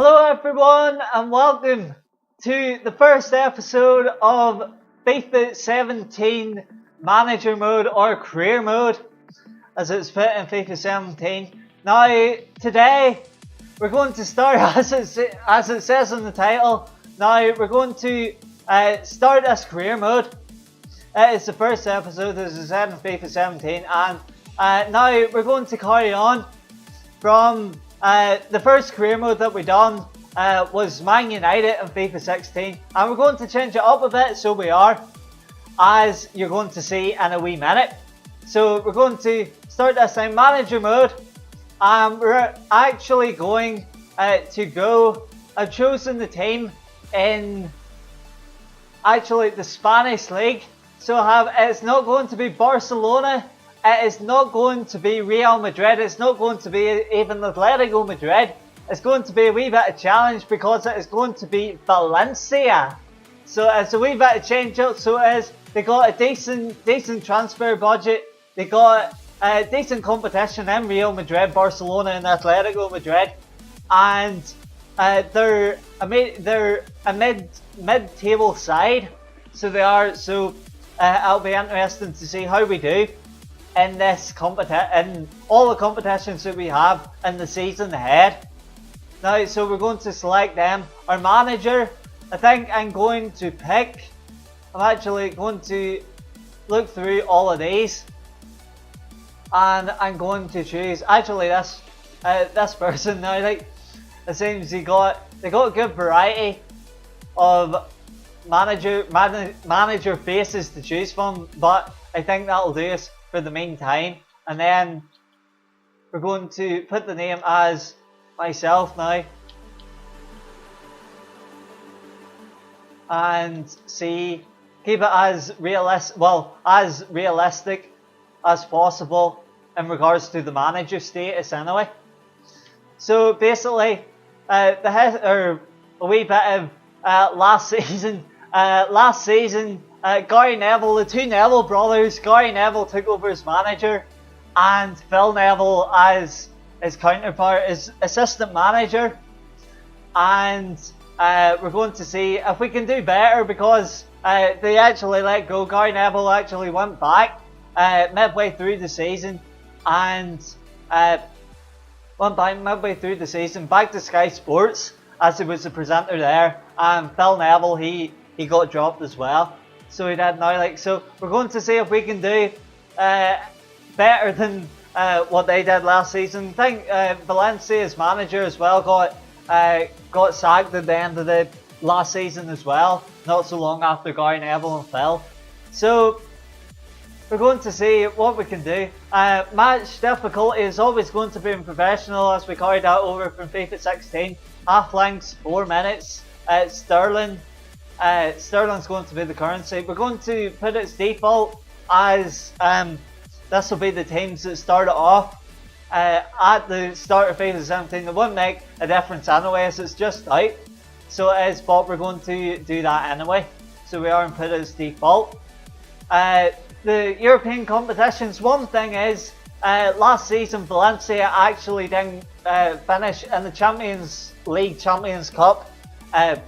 Hello everyone and welcome to the first episode of FIFA 17 Manager Mode or Career Mode as it's fit in FIFA 17. Now today we're going to start as it says in the title. Now we're going to start as Career Mode. It's the first episode as I said in FIFA 17 and now we're going to carry on from the first career mode that we done was Man United in FIFA 16, and we're going to change it up a bit, so we are, as you're going to see in a wee minute. So we're going to start this in Manager Mode, and we're actually going to go, I've chosen the team in actually the Spanish League, so it's not going to be Barcelona. It is not going to be Real Madrid, it's not going to be even Atletico Madrid. It's going to be a wee bit of challenge because it is going to be Valencia. So it's a wee bit of change up, so it is, they got a decent transfer budget, they got a decent competition in Real Madrid, Barcelona and Atletico Madrid. And they're a mid-table side, so they are, so it'll be interesting to see how we do in this in all the competitions that we have in the season ahead. Now, so we're going to select them. Our manager, I think I'm going to pick. I'm actually going to look through all of these, and I'm going to choose actually this person. Now, like, it seems they got a good variety of manager faces to choose from, but I think that'll do us for the meantime. And then we're going to put the name as myself now and keep it as realistic as possible in regards to the manager status anyway. So basically a wee bit of last season. Gary Neville, the two Neville brothers, Gary Neville took over as manager and Phil Neville as his counterpart, as assistant manager. And we're going to see if we can do better because they actually let go. Gary Neville actually went back midway through the season and back to Sky Sports as he was the presenter there. And Phil Neville, he got dropped as well. So he did now, like, so we're going to see if we can do better than what they did last season. I think Valencia's manager as well got sacked at the end of the last season as well, not so long after Gary Neville and Phil. So we're going to see what we can do. Match difficulty is always going to be in professional as we carried that over from FIFA 16. Half lengths, 4 minutes. Sterling's going to be the currency. We're going to put its default as this will be the teams that started off at the start of FIFA 17. It won't make a difference anyway as it's just out. So it is, but we're going to do that anyway. So we are and put its default. The European competitions, one thing is last season Valencia actually didn't finish in the Champions League Champions Cup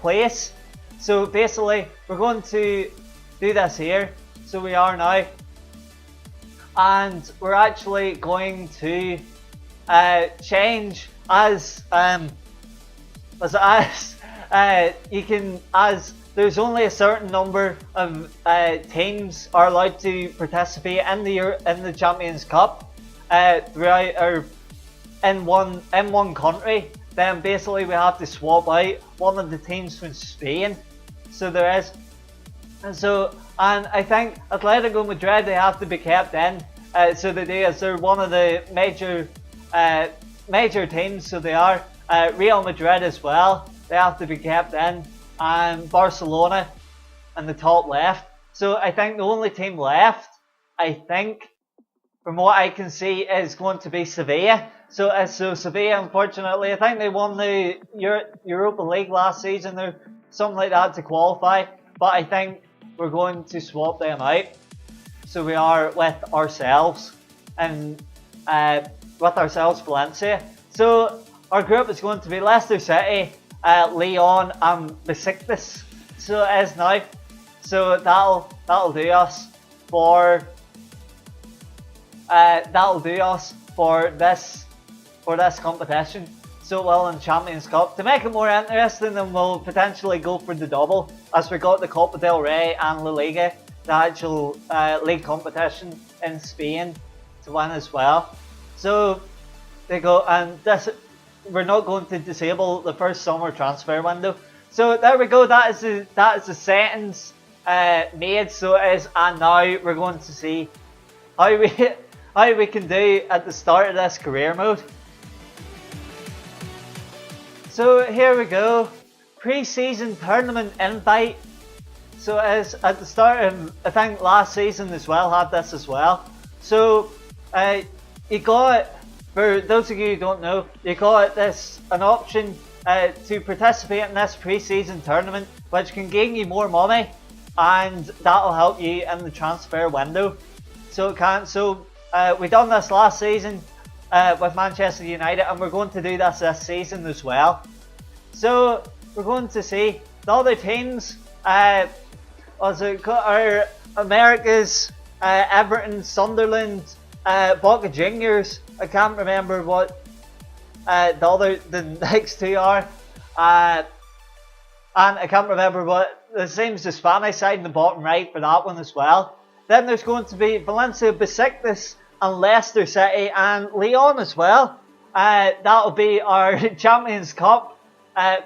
place. So basically we're going to do this here. So we are now, and we're actually going to change as there's only a certain number of teams are allowed to participate in the Champions Cup throughout or in one country. Then basically we have to swap out one of the teams from Spain. So there is, and I think Atletico Madrid, they have to be kept in. So they do, as they're one of the major teams. So they are Real Madrid as well. They have to be kept in, and Barcelona in the top left. So I think the only team left, I think, from what I can see, is going to be Sevilla. So Sevilla, unfortunately, I think they won the Europa League last season or something like that to qualify. But I think we're going to swap them out. So we are with ourselves and Valencia. So our group is going to be Leicester City, Leon and Besiktas. So it is now. So that'll do us for this competition. So well in Champions Cup. To make it more interesting, then we'll potentially go for the double, as we got the Copa del Rey and La Liga, the actual league competition in Spain, to win as well. So they go, and this, we're not going to disable the first summer transfer window. So there we go. That is the settings made. So it is, and now we're going to see how we can do at the start of this career mode. So here we go, pre-season tournament invite. So as at the start of, I think last season as well had this as well. So you got, for those of you who don't know, you got an option to participate in this pre-season tournament, which can gain you more money, and that'll help you in the transfer window. So we done this last season with Manchester United, and we're going to do this season as well. So we're going to see the other teams. Our America's Everton, Sunderland, Boca Juniors. I can't remember what the next two are, and I can't remember what the same as the Spanish side in the bottom right for that one as well. Then there's going to be Valencia, Besiktas, and Leicester City, and Leon as well. That'll be our Champions Cup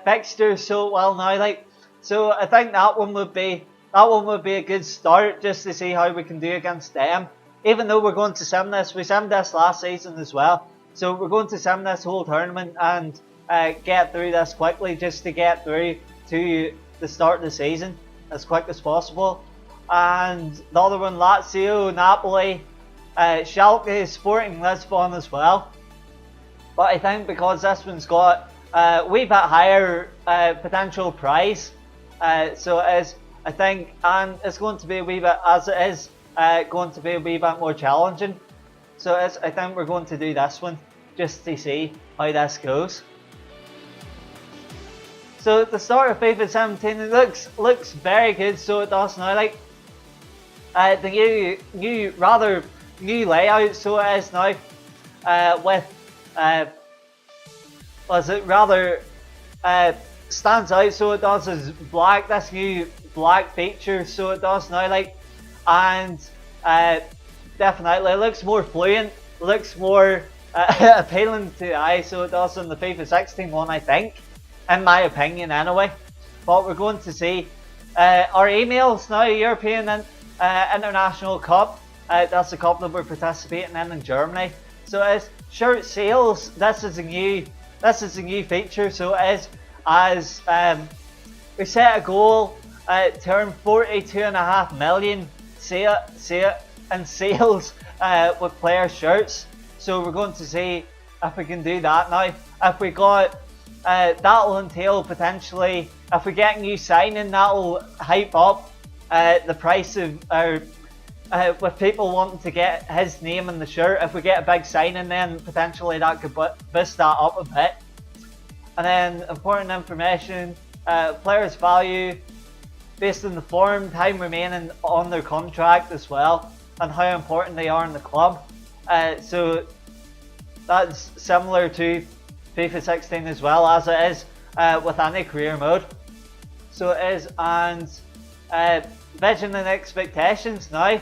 fixture. So well now, so I think that one would be a good start, just to see how we can do against them. Even though we're going to sim this, we simmed this last season as well. So we're going to sim this whole tournament and get through this quickly, just to get through to the start of the season as quick as possible. And the other one, Lazio, Napoli, Schalke, Sporting Lisbon as well. But I think because this one's got a wee bit higher potential prize, so it is, I think, and it's going to be a wee bit, as it is going to be a wee bit more challenging. So I think we're going to do this one just to see how this goes. So at the start of FIFA 17, it looks very good. So it does now, the new layout. So it is now with stands out. So it does is black. This new black feature. So it does now, and definitely it looks more fluent, looks more appealing to the eye. So it does on the FIFA 16 one, I think, in my opinion anyway. But we're going to see our emails now. European and International Cup, that's the cup that we're participating in Germany. So it's shirt sales. This is a new feature. So it is, as we set a goal to earn 42.5 million in sales with player shirts. So we're going to see if we can do that now. If we got that'll entail potentially, if we get a new signing, that'll hype up the price of our with people wanting to get his name in the shirt. If we get a big signing, then potentially that could boost that up a bit. And then important information, players' value based on the form, time remaining on their contract as well, and how important they are in the club. So that's similar to FIFA 16 as well, as it is with any career mode. So it is, and vision and expectations now.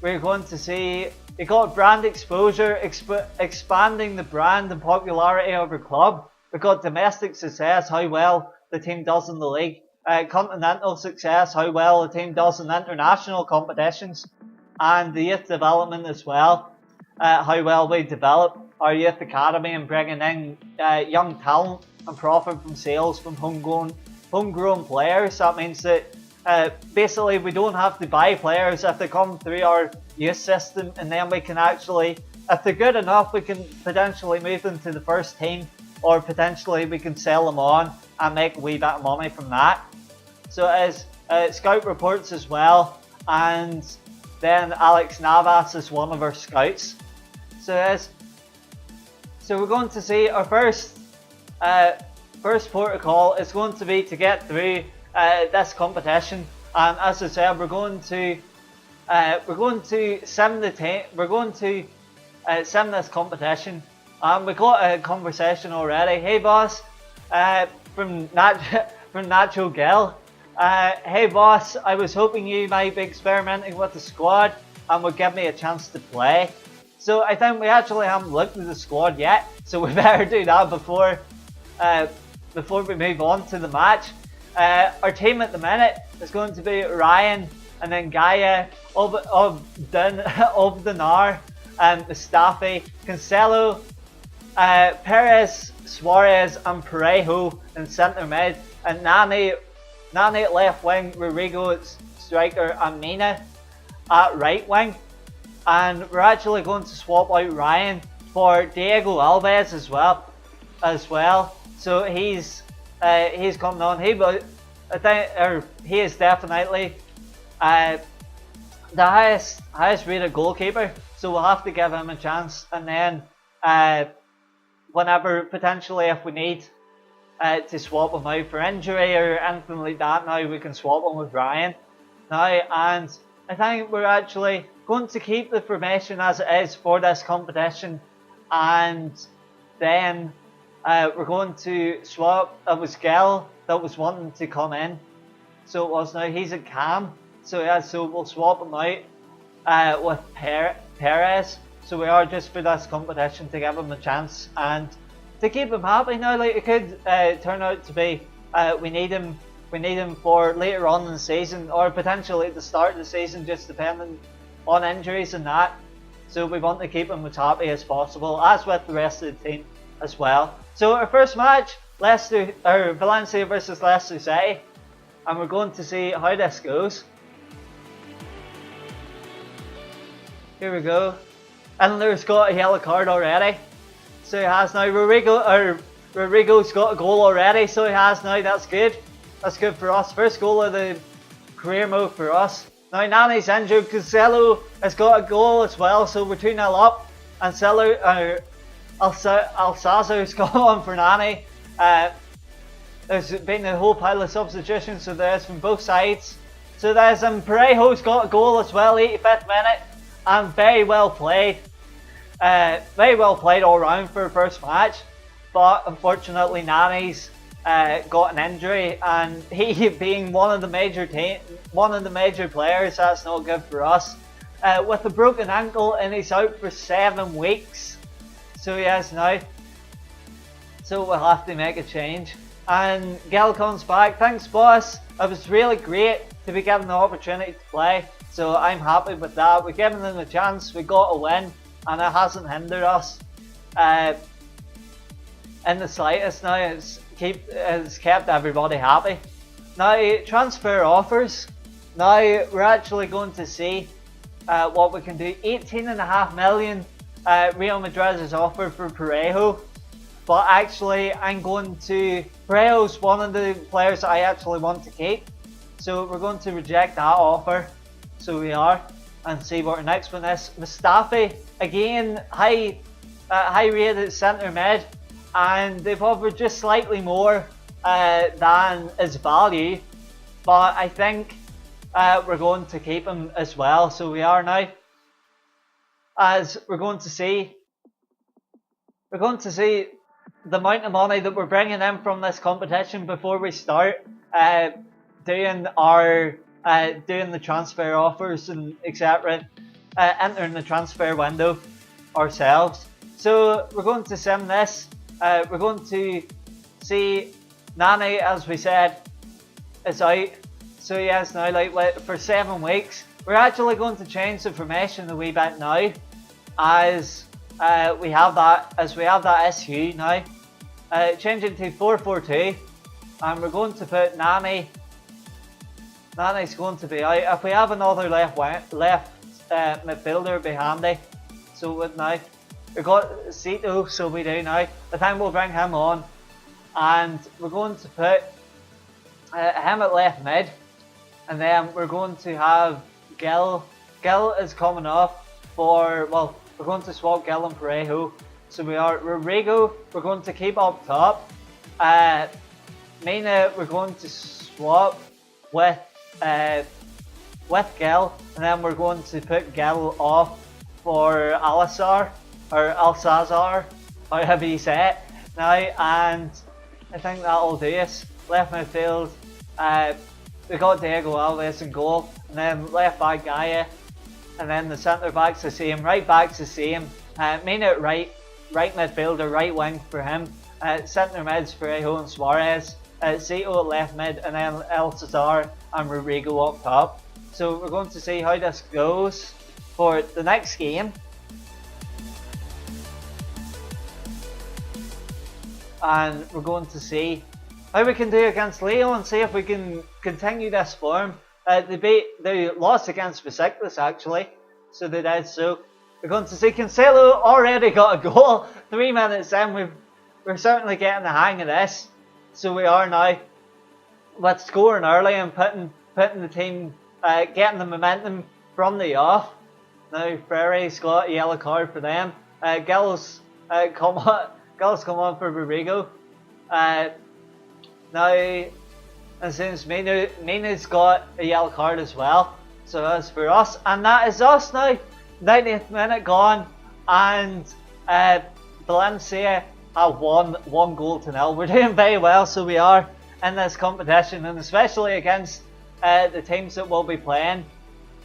We're going to see, you got brand exposure, expanding the brand and popularity of your club. We got domestic success, how well the team does in the league. Continental success, how well the team does in international competitions. And the youth development as well, how well we develop our youth academy and bringing in young talent and profit from sales from homegrown players. That means that basically we don't have to buy players if they come through our youth system, and then we can actually, if they're good enough, we can potentially move them to the first team, or potentially we can sell them on and make a wee bit of money from that. So as scout reports as well, and then Alex Navas is one of our scouts. So we're going to see our first first protocol is going to be to get through this competition, and as I said, we're going to sim the team. We're going to sim this competition, and we got a conversation already. Hey boss, from Nacho Gill. Hey boss, I was hoping you might be experimenting with the squad and would give me a chance to play. So I think we actually haven't looked at the squad yet, so we better do that before we move on to the match. Our team at the minute is going to be Ryan, and then Gaia, Obdanar, Mustafi, Cancelo, Perez, Suarez, and Parejo in centre mid, and Nani at left wing, Rodrigo at striker, and Mina at right wing. And we're actually going to swap out Ryan for Diego Alves as well. So he's coming on. He is definitely the highest rated goalkeeper. So we'll have to give him a chance. And then whenever potentially if we need to swap him out for injury or anything like that, now we can swap him with Ryan. Now, and I think we're actually going to keep the formation as it is for this competition, and then we're going to swap. It was Gill that was wanting to come in, so it was now he's at Cam. So yeah, so we'll swap him out with Perez. So we are just for this competition to give him a chance and to keep him happy. Now, like it could turn out to be we need him for later on in the season, or potentially at the start of the season, just depending on injuries and that. So we want to keep him as happy as possible, as with the rest of the team as well. So our first match, Valencia versus Leicester City, and we're going to see how this goes. Here we go. And there's got a yellow card already. So he has now. Rodrigo's got a goal already, so he has now. That's good. That's good for us. First goal of the career mode for us. Now Nani's injured. Cancelo has got a goal as well, so we're 2-0 up. And Alsazo's got one for Nani. There's been a whole pile of substitutions, so there's from both sides. So there's Parejo's got a goal as well, 85th minute, and very well played. Very well played all round for a first match, but unfortunately Nani's got an injury, and he being one of the major players, that's not good for us. With a broken ankle, and he's out for 7 weeks. So yes, now. So we'll have to make a change. And Gil comes back. Thanks, boss. It was really great to be given the opportunity to play. So I'm happy with that. We're giving them a chance. We got a win, and it hasn't hindered us in the slightest. Now it's kept everybody happy. Now transfer offers. Now we're actually going to see what we can do. 18.5 million Real Madrid is offered for Parejo, but actually Parejo's one of the players that I actually want to keep, so we're going to reject that offer. So we are, and see what our next one is. Mustafi, again, high rated centre mid, and they've offered just slightly more than his value, but I think we're going to keep him as well. So we are now, as we're going to see the amount of money that we're bringing in from this competition before we start doing the transfer offers and etc. Entering the transfer window ourselves. So we're going to sim this. We're going to see Nani, as we said, is out. So yes, now like for 7 weeks. We're actually going to change the formation a wee bit now, as we have that SU now. Change it to 4-4-2, and we're going to put Nani's going to be out. If we have another left midfielder, it'd be handy. So with now we've got Cito, so we do now. I think we'll bring him on, and we're going to put him at left mid, and then we're going to have Gil. Gil is coming off for, well, we're going to swap Gil and Parejo. So we are Rodrigo, we're going to keep up top, Mina we're going to swap with Gil, and then we're going to put Gil off for Alisar or Alcazar, however you say it now, and I think that'll do us. Left midfield, we got Diego Alves in goal, and then left back Gaia, and then the centre back's the same, right back's the same. Main at right midfielder, right wing for him. Centre mids for Ejo and Suarez. Zito at left mid, and then El Cesar and Rodrigo up top. So we're going to see how this goes for the next game. And we're going to see how we can do against Leo and see if we can continue this form. They lost against Besiktas actually, so they did. So we're going to see Cancelo already got a goal. 3 minutes in, we're certainly getting the hang of this. So we are now with scoring early and putting the team, getting the momentum from the off. Now Ferry's got a yellow card for them. Gil's come on for Rodrigo. Now, and since Mina's got a yellow card as well, so that's for us, and that is us now. 90th minute gone, and Valencia have won 1-0. We're doing very well, so we are in this competition, and especially against the teams that will be playing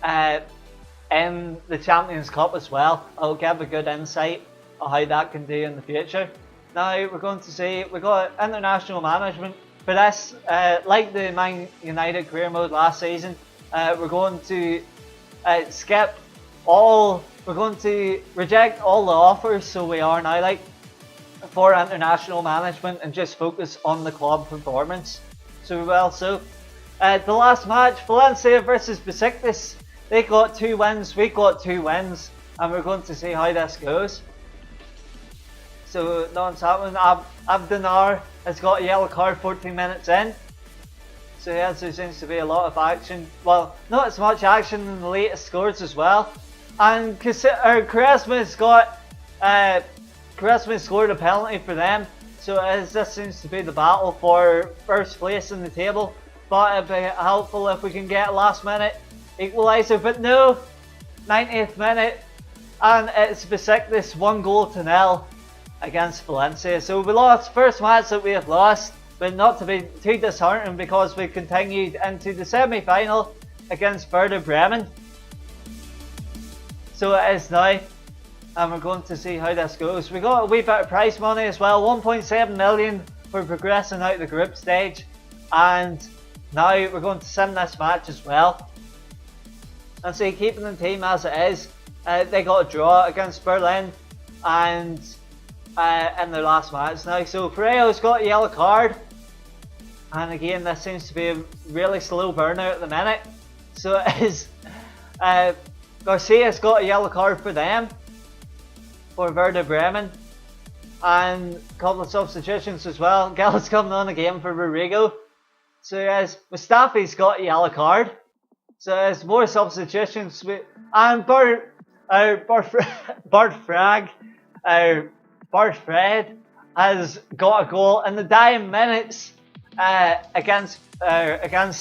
in the Champions Cup as well. I'll give a good insight on how that can do in the future. Now we're going to see, we got international management for this, like the Man United career mode last season. We're going to we're going to reject all the offers, so we are now like for international management and just focus on the club performance. So we will. So the last match, Valencia versus Besiktas, they got 2 wins, we got 2 wins, and we're going to see how this goes. So nothing's happening. Abdenar has got a yellow card 14 minutes in. So yes, there seems to be a lot of action. Well, not as much action in the latest scores as well. And Quaresma scored a penalty for them. So this seems to be the battle for first place in the table. But it'd be helpful if we can get a last minute equaliser. But no, 90th minute, and it's Besiktas 1-0 against Valencia. So we lost, first match that we have lost, but not to be too disheartened because we continued into the semi-final against Werder Bremen. So it is now, and we're going to see how this goes. We got a wee bit of prize money as well, 1.7 million for progressing out the group stage, and now we're going to sim this match as well. And so keeping the team as it is, they got a draw against Berlin, and in their last match now. So Pereira's got a yellow card, and again this seems to be a really slow burner at the minute. So it is Garcia's got a yellow card for them, for Werder Bremen, and a couple of substitutions as well. Gil's coming on again for Rodrigo. So yes, Mustafi's got a yellow card. So there's more substitutions, and Bart Fred has got a goal in the dying minutes against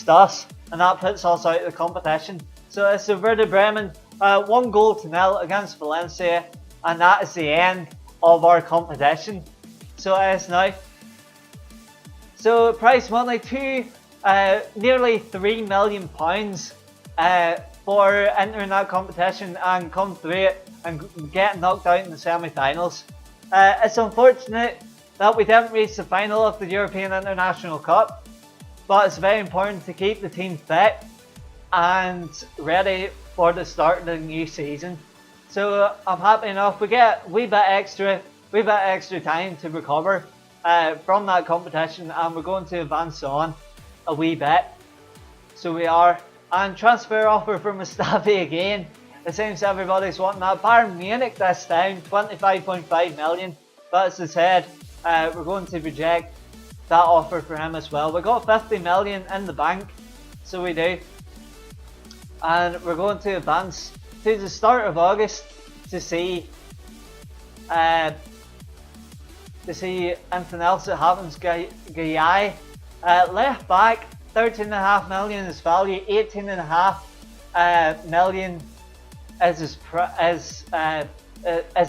us, and that puts us out of the competition. So it's a Werder Bremen 1-0 against Valencia, and that is the end of our competition. So it is now. So prize money to nearly £3 million for entering that competition and come through it and get knocked out in the semi-finals. It's unfortunate that we didn't reach the final of the European International Cup, but it's very important to keep the team fit and ready for the start of the new season. So I'm happy enough we get a wee bit extra time to recover from that competition, and we're going to advance on a wee bit. So we are. And transfer offer for Mustafi again. It seems everybody's wanting that. Bayern Munich this time, 25.5 million. But as I said, we're going to reject that offer for him as well. We got 50 million in the bank, so we do. And we're going to advance to the start of August to see to see anything else that happens. Gayai, left back, 13.5 million is value, 18.5 million is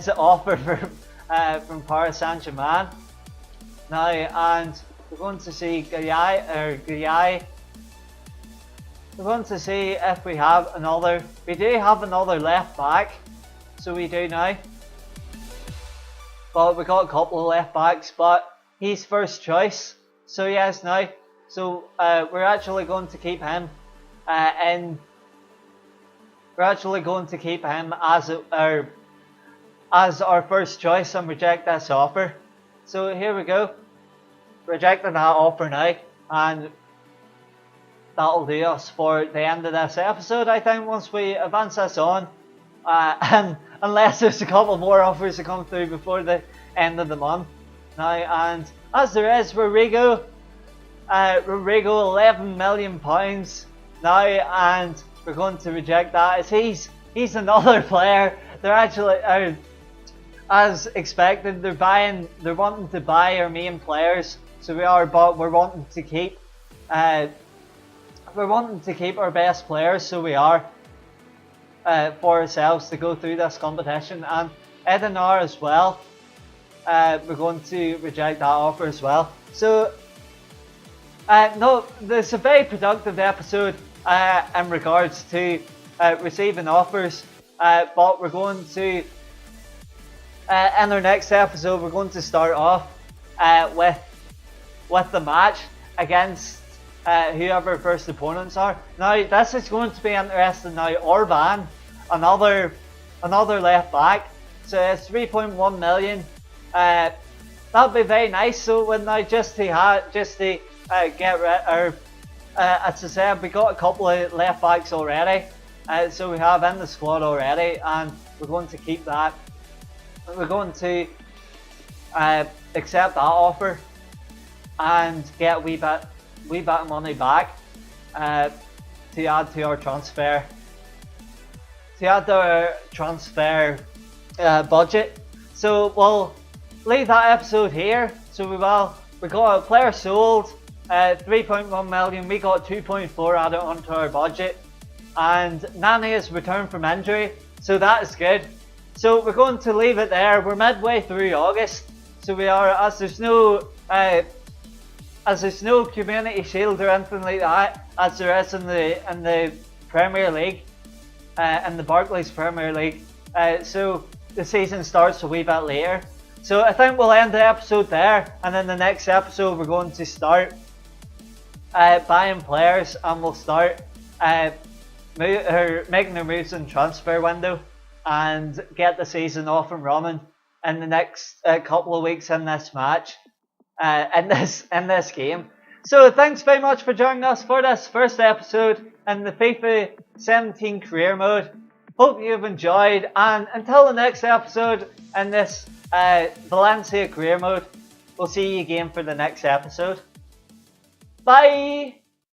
the offer from Paris Saint-Germain. Now, and we're going to see Gayai. We're going to see if we have another. We do have another left back, so we do now. But we got a couple of left backs, but he's first choice. So yes, now. So we're actually going to keep him, we're actually going to keep him as our first choice and reject this offer. So here we go, rejecting that offer now, and that'll do us for the end of this episode. I think once we advance this on, and unless there's a couple more offers to come through before the end of the month. Now, and as there is, Rodrigo, 11 million pounds now, and we're going to reject that as he's another player. They're actually as expected. They're wanting to buy our main players, so we are, but we're wanting to keep our best players, so we are for ourselves to go through this competition. And Edenar as well, we're going to reject that offer as well. So no, there's a very productive episode in regards to receiving offers, but we're going to in our next episode we're going to start off with the match against whoever first opponents are. Now this is going to be interesting. Now Orban, another left back, so it's 3.1 million. That'd be very nice. So when now just to get rid, or as I said, we got a couple of left backs already, so we have in the squad already, and we're going to keep that. We're going to accept that offer and get a wee bit of money back to add to our transfer. Budget. So we'll leave that episode here. So we got a player sold, 3.1 million. We got 2.4 added onto our budget, and Nani has returned from injury, so that is good. So we're going to leave it there. We're midway through August, so we are, as there's no Community Shield or anything like that, as there is in the Premier League, in the Barclays Premier League. So the season starts a wee bit later. So I think we'll end the episode there, and in the next episode we're going to start buying players, and we'll start making the moves in transfer window and get the season off and running in the next couple of weeks in this match, in this game. So thanks very much for joining us for this first episode in the FIFA 17 career mode. Hope you've enjoyed, and until the next episode in this Valencia career mode, we'll see you again for the next episode. Bye!